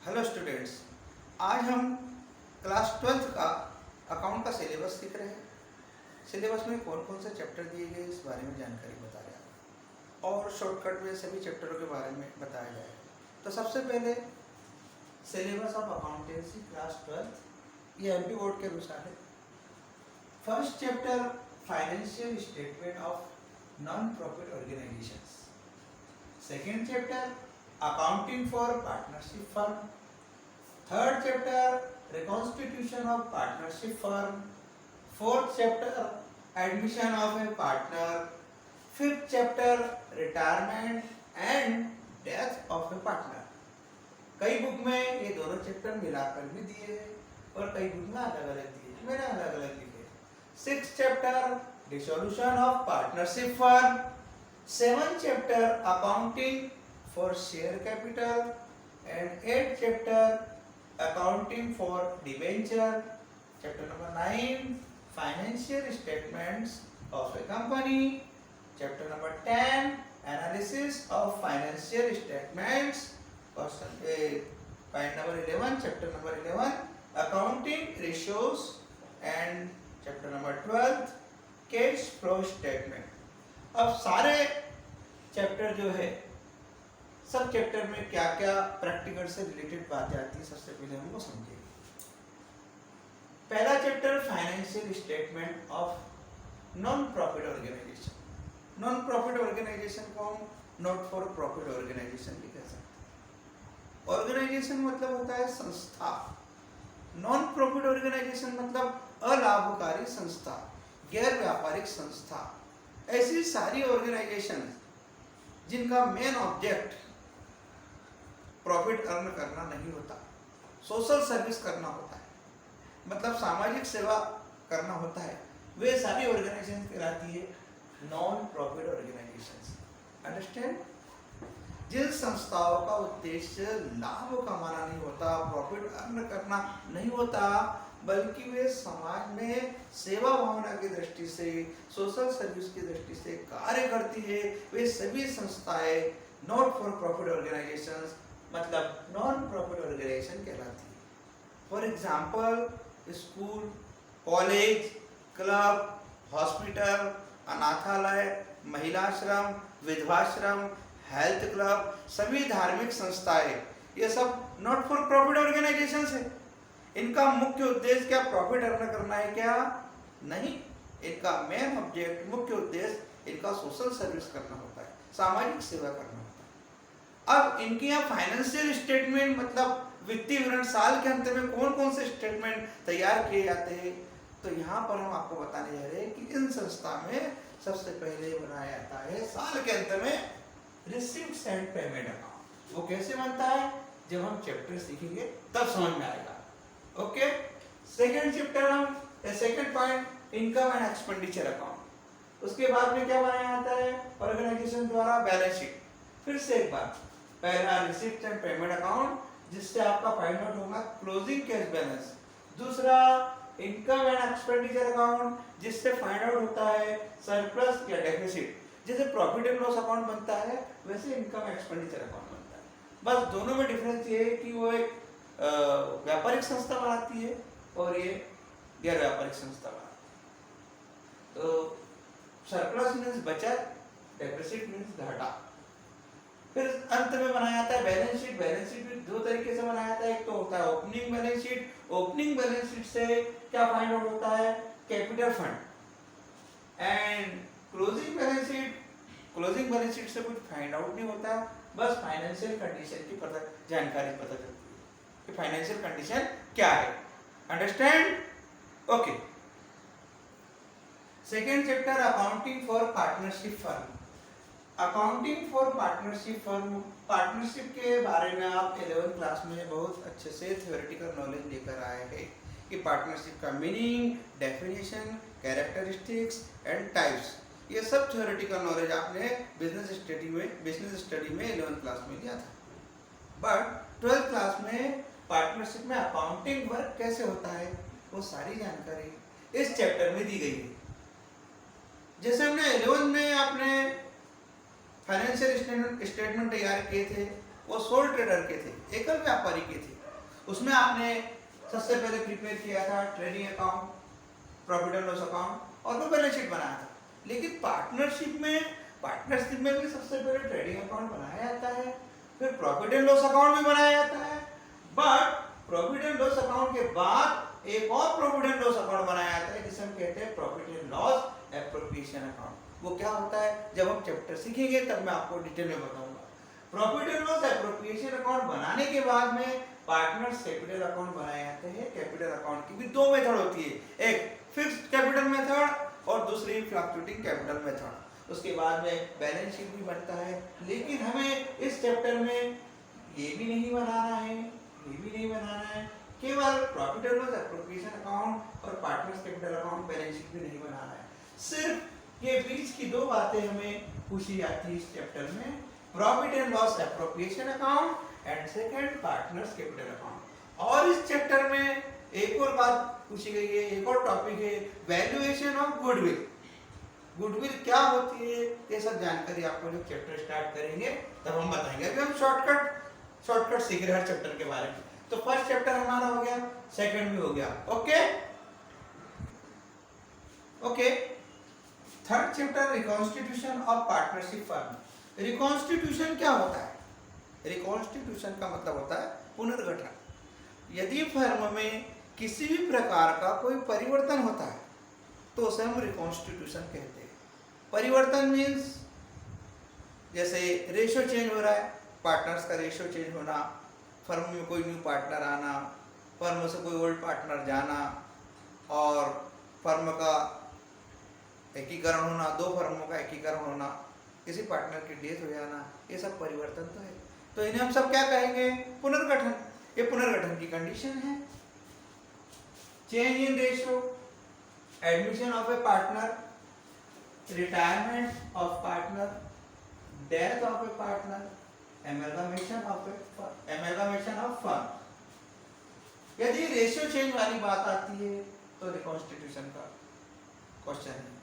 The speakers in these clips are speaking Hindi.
हेलो स्टूडेंट्स, आज हम क्लास 12th का अकाउंट का सिलेबस सीख रहे हैं। सिलेबस में कौन कौन से चैप्टर दिए गए इस बारे में जानकारी बता रहे हैं और शॉर्टकट में सभी चैप्टरों के बारे में बताया जाएगा। तो सबसे पहले syllabus of accountancy class 12th ये एमपी बोर्ड के अनुसार है। First chapter financial statement of non profit organisations. Second chapter accounting for partnership firm. Third chapter reconstitution of partnership firm. Fourth chapter admission of a partner. Fifth chapter retirement and death of a partner. कई बुक में ये दोनों चैप्टर मिलाकर भी दिए हैं और कई बुक में अलग अलग दिए हैं, मैंने अलग अलग लिखे। Six chapter dissolution of partnership firm. Seven chapter accounting for share capital and 8th chapter accounting for debenture. Chapter number 9 financial statements of a company. Chapter number 10 analysis of financial statements. Point number 11 chapter number 11 accounting ratios and chapter number 12 cash flow statement. अब सारे चैप्टर जो है सब चैप्टर में क्या क्या प्रैक्टिकल से रिलेटेड बातें आती है, सबसे पहले हमको समझेंगे। पहला chapter financial statement of non profit organisation. Non profit organisation को हम नॉट फॉर प्रॉफिट ऑर्गेनाइजेशन भी कह सकते हैं। ऑर्गेनाइजेशन मतलब होता है संस्था, नॉन प्रॉफिट ऑर्गेनाइजेशन मतलब अलाभकारी संस्था, गैर व्यापारिक संस्था। ऐसी सारी ऑर्गेनाइजेशन जिनका मेन ऑब्जेक्ट प्रॉफिट अर्न करना नहीं होता, सोशल सर्विस करना होता है, मतलब सामाजिक सेवा करना होता है, वे सारी ऑर्गेनाइजेशन कहलाती है नॉन प्रॉफिट ऑर्गेनाइजेशंस। अंडरस्टैंड? जिन संस्थाओं का उद्देश्य लाभ कमाना नहीं होता, प्रॉफिट अर्न करना नहीं होता, बल्कि वे समाज में सेवा भावना की दृष्टि से, सोशल सर्विस की दृष्टि से कार्य करती है, वे सभी संस्थाएं नॉट फॉर प्रॉफिट ऑर्गेनाइजेशंस मतलब नॉन प्रॉफिट ऑर्गेनाइजेशन कहलाती है। For example school, college, club, hospital, अनाथालय, महिलाश्रम, विधवाश्रम, हेल्थ क्लब, सभी धार्मिक संस्थाएं, ये सब नॉट फॉर प्रॉफिट ऑर्गेनाइजेशंस है। इनका मुख्य उद्देश्य क्या प्रॉफिट अर्न करना है क्या? नहीं, इनका मेन ऑब्जेक्ट, मुख्य उद्देश्य इनका सोशल सर्विस करना होता है, सामाजिक सेवा करना होता है। अब इनके यहाँ फाइनेंशियल स्टेटमेंट मतलब वित्तीय विवरण, साल के अंत में कौन कौन से स्टेटमेंट तैयार किए जाते हैं, तो यहाँ पर हम आपको बताने जा रहे हैं कि इन संस्था में सबसे पहले बनाया जाता है साल के अंत में रिसीव्ड्स एंड पेमेंट अकाउंट। वो कैसे बनता है, जब हम चैप्टर सीखेंगे तब समझ में आएगा। ओके, सेकेंड चैप्टर हम second point income and expenditure account. उसके बाद में क्या बनाया जाता है ऑर्गेनाइजेशन द्वारा? Balance sheet. फिर से एक बार, पहला रिसीप्ट एंड पेमेंट अकाउंट जिससे आपका फाइंड आउट होगा क्लोजिंग कैश बैलेंस। दूसरा इनकम एंड एक्सपेंडिचर अकाउंट जिससे फाइंड आउट होता है सरप्लस या डेफिसिट। जैसे प्रॉफिट एंड लॉस अकाउंट बनता है वैसे इनकम एक्सपेंडिचर अकाउंट बनता है। बस दोनों में डिफरेंस ये है कि वो एक व्यापारिक संस्था बनाती है और ये गैर व्यापारिक संस्था बनाती है। तो सरप्लस मीन्स बचत, डेफिसिट मीन्स घाटा। फिर अंत में बनाया जाता है बैलेंस शीट। बैलेंस शीट भी दो तरीके से बनाया जाता है, एक तो होता है opening balance sheet. Opening balance sheet से क्या फाइंड आउट होता है? Capital fund. And closing balance sheet, closing balance sheet से कुछ फाइंड आउट नहीं होता, बस फाइनेंशियल कंडीशन की जानकारी पता चलती है कि फाइनेंशियल कंडीशन क्या है। Understand? Okay, second chapter accounting for partnership firm. Accounting for partnership firm, partnership के बारे में आप 11th क्लास में बहुत अच्छे से थ्योरेटिकल नॉलेज लेकर आए हैं कि पार्टनरशिप का meaning, definition, characteristics and types, ये सब थ्योरेटिकल नॉलेज आपने बिजनेस स्टडी में 11th क्लास में लिया था। बट 12th क्लास में पार्टनरशिप में अकाउंटिंग वर्क कैसे होता है वो सारी जानकारी इस चैप्टर में दी गई है। जैसे हमने 11th में आपने फाइनेंशियल स्टेटमेंट तैयार किए थे, वो सोल ट्रेडर के थे, एकल व्यापारी के थे। उसमें आपने सबसे पहले प्रिपेयर किया था trading account, profit and loss account और फिर बैलेंस शीट बनाया था। लेकिन पार्टनरशिप में भी सबसे पहले ट्रेडिंग अकाउंट बनाया जाता है, फिर प्रॉफिट एंड लॉस अकाउंट भी बनाया जाता है, but profit and loss account के बाद एक और प्रॉफिट एंड लॉस अकाउंट बनाया जाता है जिसे हम कहते हैं profit and loss appropriation account. वो क्या होता है जब हम चैप्टर सीखेंगे तब मैं आपको डिटेल में बताऊंगा। Profit and loss appropriation account बनाने के बाद में पार्टनर्स कैपिटल अकाउंट बनाए जाते हैं। कैपिटल अकाउंट की भी दो मेथड होती है, एक फिक्स्ड कैपिटल मेथड और दूसरी फ्लक्चुएटिंग कैपिटल मेथड। उसके बाद में बैलेंस शीट भी बनता है, लेकिन हमें इस चैप्टर में ये भी नहीं बनाना है, ये भी नहीं बनाना है, केवल profit and loss appropriation account और partners capital account balance sheet भी नहीं बनाना है। सिर्फ ये बीच की दो बातें हमें पूछी जाती है इस चैप्टर में, profit and loss appropriation account and second partners capital account. और इस चैप्टर में एक और बात पूछी गई है, एक और टॉपिक है वैल्यूएशन ऑफ गुडविल। गुडविल क्या होती है ये सब जानकारी आपको जब चैप्टर स्टार्ट करेंगे तब हम बताएंगे। अभी हम शॉर्टकट सीख रहे हैं हर चैप्टर के बारे में। तो फर्स्ट चैप्टर हमारा हो गया, सेकंड भी हो गया, okay. Third chapter reconstitution of partnership firm. Reconstitution क्या होता है? रिकॉन्स्टिट्यूशन का मतलब होता है पुनर्गठन। यदि फर्म में किसी भी प्रकार का कोई परिवर्तन होता है तो उसे हम रिकॉन्स्टिट्यूशन कहते हैं। परिवर्तन मीन्स जैसे रेशो चेंज हो रहा है, पार्टनर्स का रेशो चेंज होना, फर्म में कोई न्यू पार्टनर आना, फर्म से कोई ओल्ड पार्टनर जाना, और फर्म का एकीकरण होना, दो फर्मों का एकीकरण होना, किसी पार्टनर की डेथ हो जाना, ये सब परिवर्तन तो है। तो इन्हें हम सब क्या कहेंगे? पुनर्गठन। ये पुनर्गठन की कंडीशन है। Change in ratio, admission of A partner, retirement of partner, death of A partner, amalgamation of firm. यदि रेशियो चेंज वाली बात आती है तो रिकॉन्स्टिट्यूशन का क्वेश्चन है।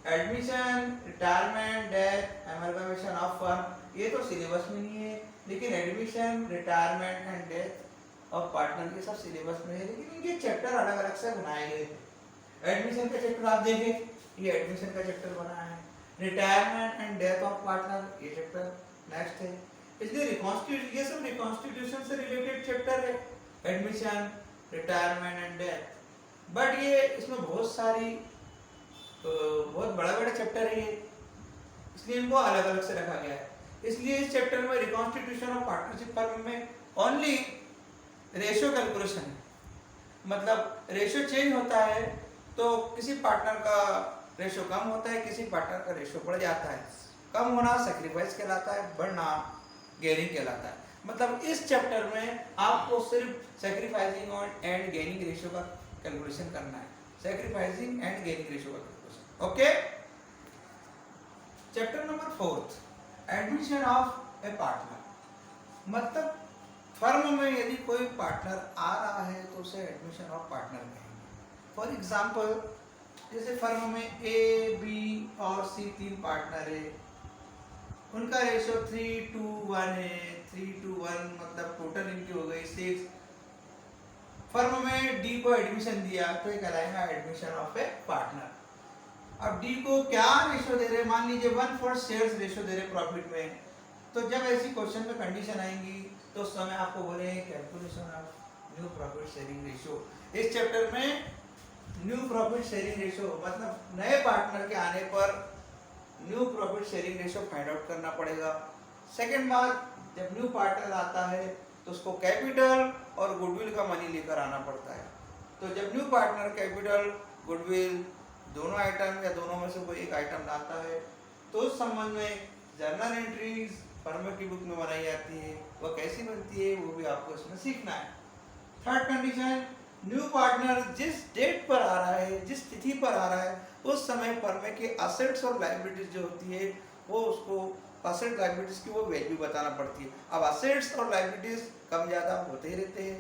Admission, retirement, death, amalgamation of firm ये तो सिलेबस में नहीं है, लेकिन admission, retirement and death of partner ये सब सिलेबस में है, लेकिन इनके चैप्टर अलग अलग से बनाए गए हैं। एडमिशन का चैप्टर आप देखें, ये एडमिशन का चैप्टर बना है। Retirement and death of partner ये चैप्टर नेक्स्ट है। इसलिए ये सब रिकॉन्स्टिट्यूशन से रिलेटेड चैप्टर है, admission, retirement and death. But ये इसमें बहुत बड़ा चैप्टर है ये, इसलिए इनको अलग अलग से रखा गया है। इसलिए इस चैप्टर में रिकॉन्स्टिट्यूशन ऑफ पार्टनरशिप फर्म में ओनली रेशियो कैलकुलेशन है, मतलब रेशियो चेंज होता है तो किसी पार्टनर का रेशियो कम होता है, किसी पार्टनर का रेशियो बढ़ जाता है। कम होना सैक्रिफाइस कहलाता है, बढ़ना गेनिंग कहलाता है। मतलब इस चैप्टर में आपको सिर्फ सैक्रिफाइसिंग और एंड गेनिंग रेशियो का कैलकुलेशन करना है, सैक्रिफाइसिंग एंड गेनिंग रेशियो का calculation, okay. Chapter number 4, admission of A partner. मतलब फर्म में यदि कोई पार्टनर आ रहा है तो उसे एडमिशन ऑफ पार्टनर कहेंगे। फॉर एग्जांपल जैसे फर्म में ए, बी और सी 3 पार्टनर है, उनका रेशियो 3:1 है। 3:1 मतलब टोटल इनकी हो गई 6। फर्म में डी को एडमिशन दिया तो ये कहलाएगा एडमिशन ऑफ ए पार्टनर। अब डी को क्या रेशियो दे रहे, मान लीजिए 1/4 शेयर्स रेशियो दे रहे प्रॉफिट में, तो जब ऐसी क्वेश्चन में कंडीशन आएंगी तो उस समय आपको बोले calculation of new profit sharing ratio. इस चैप्टर में न्यू प्रॉफिट शेयरिंग रेशियो मतलब नए पार्टनर के आने पर new profit sharing ratio find out करना पड़ेगा। सेकंड बात, जब न्यू पार्टनर आता है तो उसको कैपिटल और गुडविल का मनी लेकर आना पड़ता है। तो जब न्यू पार्टनर कैपिटल, गुडविल दोनों आइटम या दोनों में से कोई एक आइटम लाता है तो उस संबंध में जर्नल एंट्रीज फर्म की बुक में बनाई जाती है। वह कैसी बनती है वो भी आपको इसमें सीखना है। थर्ड कंडीशन, न्यू पार्टनर जिस डेट पर आ रहा है, जिस तिथि पर आ रहा है, उस समय फर्म के असेट्स और लायबिलिटीज जो होती है वो उसको असेट लायबिलिटीज की वो वैल्यू बताना पड़ती है। अब असेट्स और लायबिलिटीज कम ज़्यादा होते ही रहते हैं,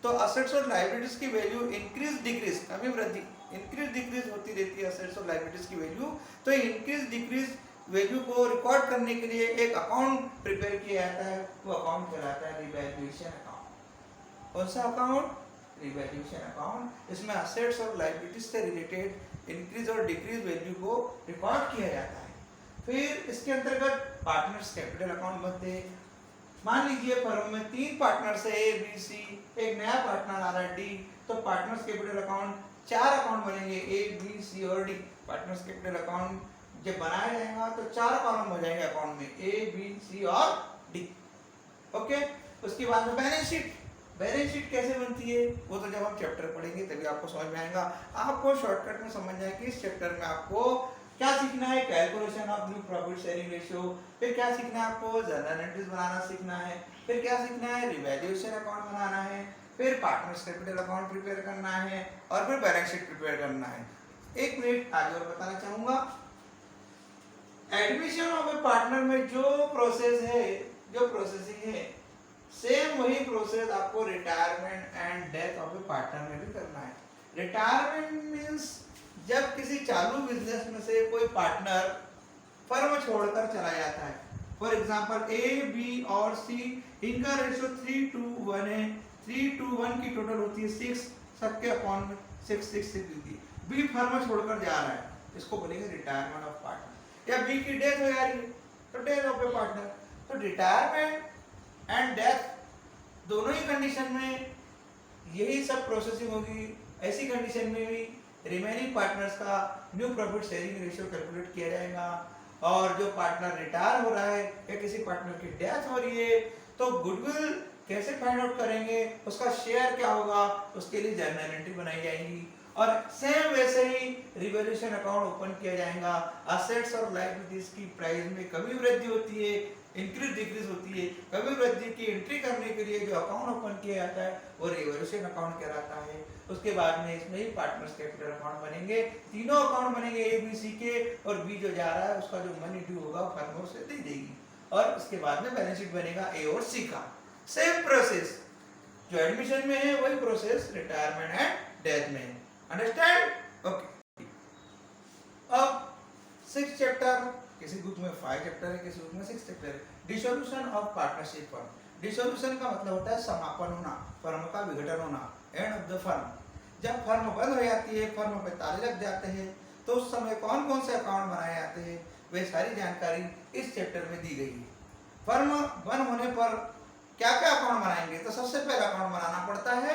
तो असेट्स और लायबिलिटीज की वैल्यू इंक्रीज डिक्रीज, कमी वृद्धि, इंक्रीज डिक्रीज होती रहती है असेट्स और लायबिलिटीज की वैल्यू। तो इंक्रीज डिक्रीज वैल्यू को रिकॉर्ड करने के लिए एक अकाउंट प्रिपेयर किया जाता है, वो अकाउंट कहलाता है रिवैल्यूएशन अकाउंट। कौन सा अकाउंट? Revaluation account. इसमें असेट्स और लायबिलिटीज से रिलेटेड इंक्रीज और डिक्रीज वैल्यू को रिकॉर्ड किया जाता है। फिर इसके अंतर्गत पार्टनर्स कैपिटल अकाउंट बनते हैं। मान लीजिए फर्म में 3 पार्टनर्स है, ए बी सी, एक नया पार्टनर आ रहा है डी, तो पार्टनर्स कैपिटल अकाउंट 4 अकाउंट बनेंगे, ए बी सी और डी। पार्टनर्स कैपिटल अकाउंट जब बनाया जाएगा तो 4 कॉलम हो जाएंगे अकाउंट में, ए बी सी और डी। ओके, उसके बाद में बैलेंस शीट। बैलेंस शीट कैसे बनती है वो तो जब हम चैप्टर पढ़ेंगे तभी आपको समझ में आएगा। आपको शॉर्टकट में समझ जाए कि इस चैप्टर में आपको क्या सीखना है, calculation of new profit sharing ratio, फिर क्या सीखना है आपको, जर्नल एंट्रीज बनाना सीखना है, फिर क्या सीखना है, रिवैल्यूएशन अकाउंट बनाना है, फिर पार्टनर्स कैपिटल अकाउंट प्रिपेयर करना है और फिर बैलेंस शीट प्रिपेयर करना है। एक मिनट आगे और बताना चाहूंगा, एडमिशन ऑफ ए पार्टनर में जो प्रोसेस है, जो प्रोसेसिंग है, सेम वही प्रोसेस आपको retirement and death of A partner में भी करना है। रिटायरमेंट मींस जब किसी चालू बिजनेस में से कोई पार्टनर फर्म छोड़कर चला जाता है। फॉर एग्जांपल ए बी और सी, इनका रेशियो 3:1 है, 3:1 की टोटल होती है 6, सबके अपॉन में 6 होती है। बी फर्म छोड़कर जा रहा है, इसको बोलेंगे रिटायरमेंट ऑफ पार्टनर। या बी की डेथ हो जा रही है तो डेथ ऑफ ए पार्टनर। तो रिटायरमेंट एंड डेथ दोनों ही कंडीशन में यही सब प्रोसेसिंग होगी। ऐसी कंडीशन में भी रिमेनिंग पार्टनर्स का new profit sharing ratio calculate किया जाएगा। और जो पार्टनर रिटायर हो रहा है या किसी पार्टनर की डेथ हो रही है तो गुडविल कैसे फाइंड आउट करेंगे, उसका शेयर क्या होगा, उसके लिए जर्नल एंट्री बनाई जाएगी। और सेम वैसे ही रिवैल्यूएशन अकाउंट ओपन किया जाएगा। असेट्स और लायबिलिटीज की प्राइस में कभी वृद्धि होती है, इंक्रीज डिक्रीज होती है, कभी वृद्धि की एंट्री करने के लिए जो अकाउंट ओपन किया जाता है वो रिवैल्यूएशन अकाउंट कहलाता है। उसके बाद में इसमें ही पार्टनर्स कैपिटल अकाउंट बनेंगे, तीनों अकाउंट बनेंगे ए बी सी के, और बी जो जा रहा है उसका जो मनी ड्यू होगा फर्म उसे दे देगी। और उसके बाद में बैलेंस शीट बनेगा ए और सी का। सेम प्रोसेस जो एडमिशन में है वही प्रोसेस रिटायरमेंट एंड डेथ में है। अंडरस्टैंड? ओके। अब 6 चैप्टर, किसी बुक में 5 चैप्टर है, किसी बुक में 6 चैप्टर है। Dissolution of partnership firm. Dissolution का मतलब होता है समापन होना, फर्म का विघटन होना, एंड ऑफ द फर्म। जब फर्म बंद हो जाती है, फर्म पे ताले लग जाते हैं, तो उस समय कौन कौन से अकाउंट बनाए जाते हैं वे सारी जानकारी इस चैप्टर में दी गई है। फर्म बंद होने पर क्या क्या अकाउंट बनाएंगे, तो सबसे पहला अकाउंट बनाना पड़ता है,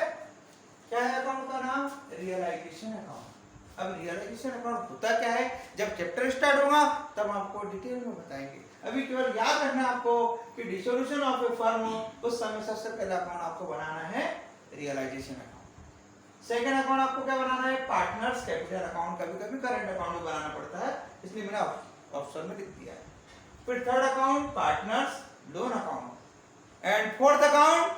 क्या है अकाउंट का नाम, रियलाइजेशन अकाउंट। अब रियलाइजेशन अकाउंट होता क्या है, जब चैप्टर स्टार्ट होगा तब आपको डिटेल में बताएंगे। अभी केवल याद रखना आपको कि डिसोल्यूशन ऑफ ए फर्म, उस समय सबसे पहला अकाउंट आपको बनाना है रियलाइजेशन अकाउंट। सेकंड अकाउंट आपको क्या बनाना है, पार्टनर्स कैपिटल अकाउंट। कभी कभी करंट अकाउंट भी बनाना पड़ता है, इसलिए मैंने ऑप्शन में लिख दिया है। फिर third account partners loan account, and fourth account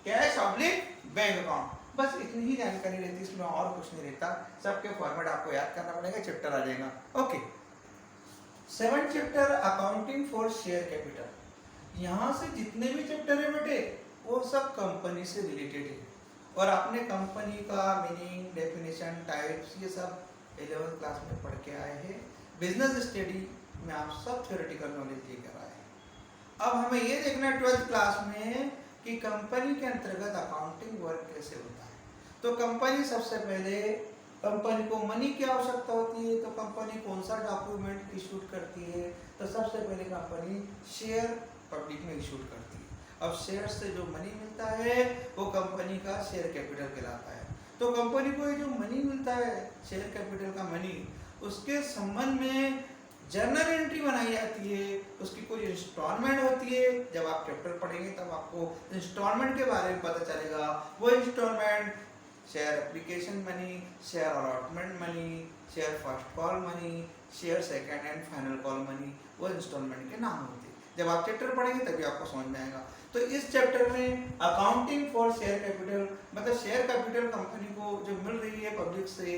cash oblique bank account. बस इतनी ही जानकारी रहती है, इसमें और कुछ नहीं रहता। सबके फॉर्मेट आपको याद करना पड़ेगा, चैप्टर आ जाएगा। Okay, 7 chapter accounting for share capital. यहाँ से जितने भी चैप्टर है बेटे वो सब कंपनी से रिलेटेड है, और आपने कंपनी का मीनिंग, डेफिनेशन, टाइप्स ये सब 11th क्लास में पढ़ के आए हैं। बिजनेस स्टडी में आप सब थ्योरेटिकल नॉलेज लेकर आए हैं। अब हमें ये देखना है 12th क्लास में कि कंपनी के अंतर्गत अकाउंटिंग वर्क कैसे होता है। तो कंपनी सबसे पहले, कंपनी को मनी की आवश्यकता होती है, तो कंपनी कौन सा डॉक्यूमेंट इशूड करती है, तो सबसे पहले कंपनी शेयर पब्लिक में इशूड करती है। अब शेयर से जो मनी मिलता है वो कंपनी का शेयर कैपिटल कहलाता है। तो कंपनी को ये जो मनी मिलता है, शेयर कैपिटल का मनी, उसके संबंध में जर्नल एंट्री बनाई जाती है। उसकी कोई इंस्टॉलमेंट होती है, जब आप चैप्टर पढ़ेंगे तब आपको इंस्टॉलमेंट के बारे में पता चलेगा। वो instalment share application money, share allotment money, share first call money, share second and final call money, वो इंस्टॉलमेंट के नाम होते हैं। जब आप चैप्टर पढ़ेंगे तभी आपको समझ में आएगा। तो इस चैप्टर में अकाउंटिंग फॉर शेयर कैपिटल, मतलब शेयर कैपिटल कंपनी को जो मिल रही है पब्लिक से,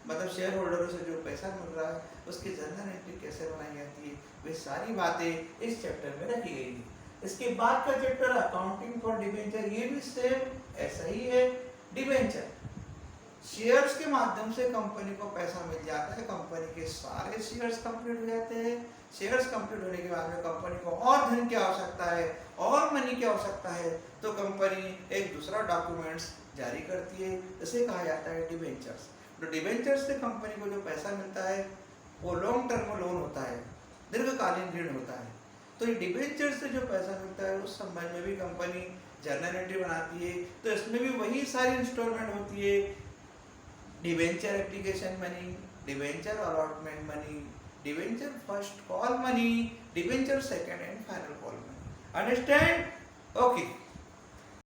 मतलब शेयर होल्डरों से जो पैसा मिल रहा है, उसकी जर्नल एंट्री कैसे बनाई जाती है, वे सारी बातें इस चैप्टर में रखी गई है। इसके बाद का चैप्टर अकाउंटिंग फॉर डिबेंचर, ये भी सेम ऐसा ही है। डिबेंचर शेयर्स के माध्यम से कंपनी को पैसा मिल जाता है, कंपनी के सारे शेयर्स कंप्लीट हो जाते हैं। शेयर्स कंप्लीट होने के बाद में कंपनी को और धन की आवश्यकता है, और मनी की आवश्यकता है, तो कंपनी एक दूसरा डॉक्यूमेंट्स जारी करती है, इसे कहा जाता है डिबेंचर्स। तो डिबेंचर्स से कंपनी को जो पैसा मिलता है वो लॉन्ग टर्म लोन होता है, दीर्घकालीन ऋण होता है। तो ये डिबेंचर से जो पैसा मिलता है उस संबंध में भी कंपनी जर्नल एंट्री बनाती है, तो इसमें भी वही सारी इंस्टॉलमेंट होती है, debenture application money, debenture allotment money, debenture first call money, debenture second and final call money. Understand? Okay.